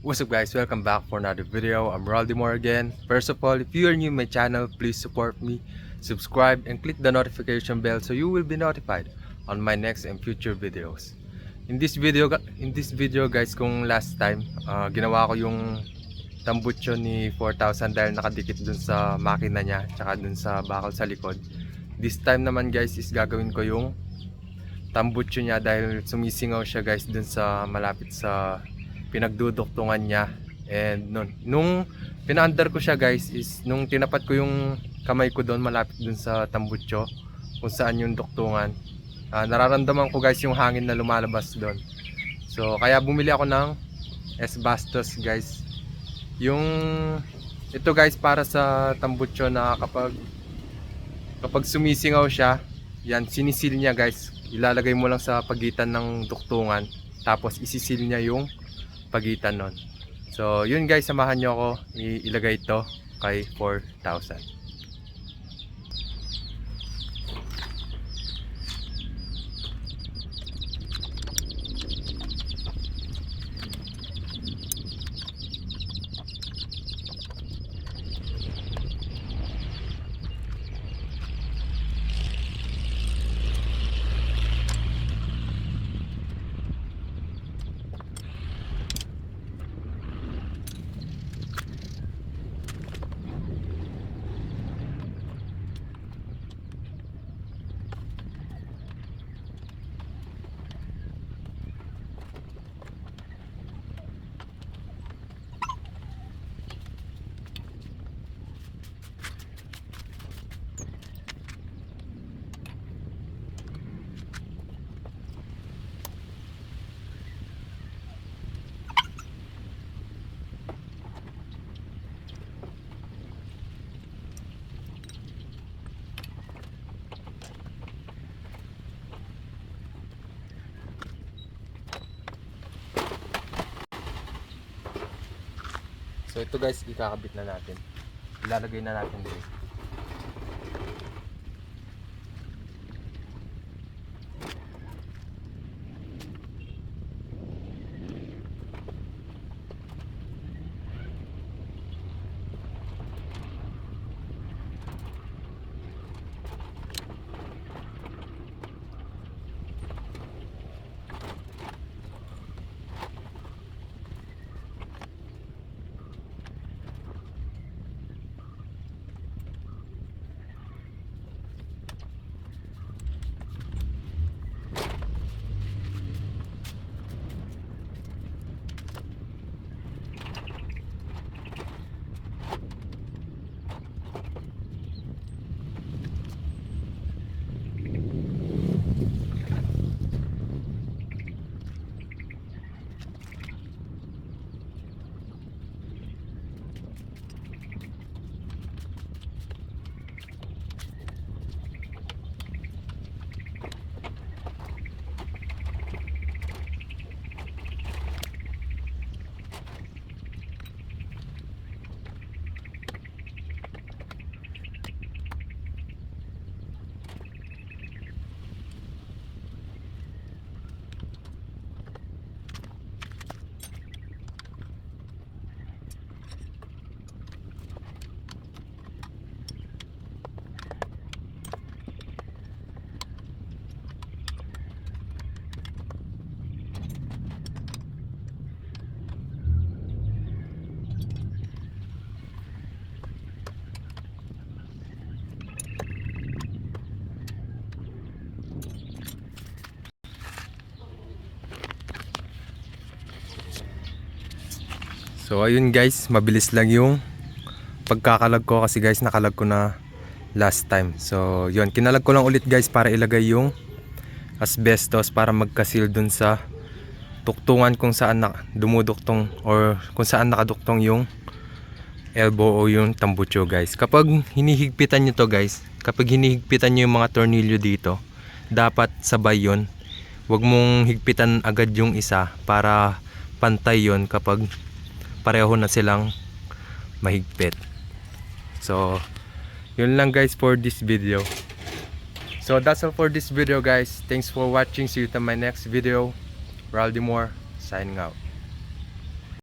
What's up guys, welcome back for another video. I'm Raldimore again. First of all, if you are new to my channel, please support me, subscribe and click the notification bell so you will be notified on my next and future videos. In this video guys, kung last time ginawa ko yung tambucho ni 4000 dahil nakadikit dun sa makina niya tsaka dun sa bakal sa likod. This time naman guys is gagawin ko yung tambucho niya dahil sumisingaw siya guys dun sa malapit sa pinagduduktungan niya. And nung pinaandar ko siya guys is nung tinapat ko yung kamay ko doon malapit dun sa tambucho kung saan yung duktungan, nararamdaman ko guys yung hangin na lumalabas doon. So kaya bumili ako ng S-Bastos guys. Yung ito guys para sa tambucho na kapag sumisingaw siya, yan sinisil niya guys. Ilalagay mo lang sa pagitan ng duktungan tapos isisil niya yung pagitan nun. So yun guys, samahan nyo ako ilagay ito kay 4000. So ito guys, ikakabit na natin. Ilalagay na natin dito. So ayun guys, mabilis lang yung pagkakalag ko kasi guys nakalag ko na last time. So yun, kinalag ko lang ulit guys para ilagay yung asbestos para magkasil dun sa tuktungan kung saan dumuduktong or kung saan nakaduktong yung elbow o yung tambucho guys. Kapag hinihigpitan nyo to guys, kapag hinihigpitan nyo yung mga tornilyo dito, dapat sabay yun. Huwag mong higpitan agad yung isa para pantay yun kapag pareho na silang mahigpit. So yun lang guys for this video. So that's all for this video guys. Thanks for watching. See you to my next video. Raldimore signing out.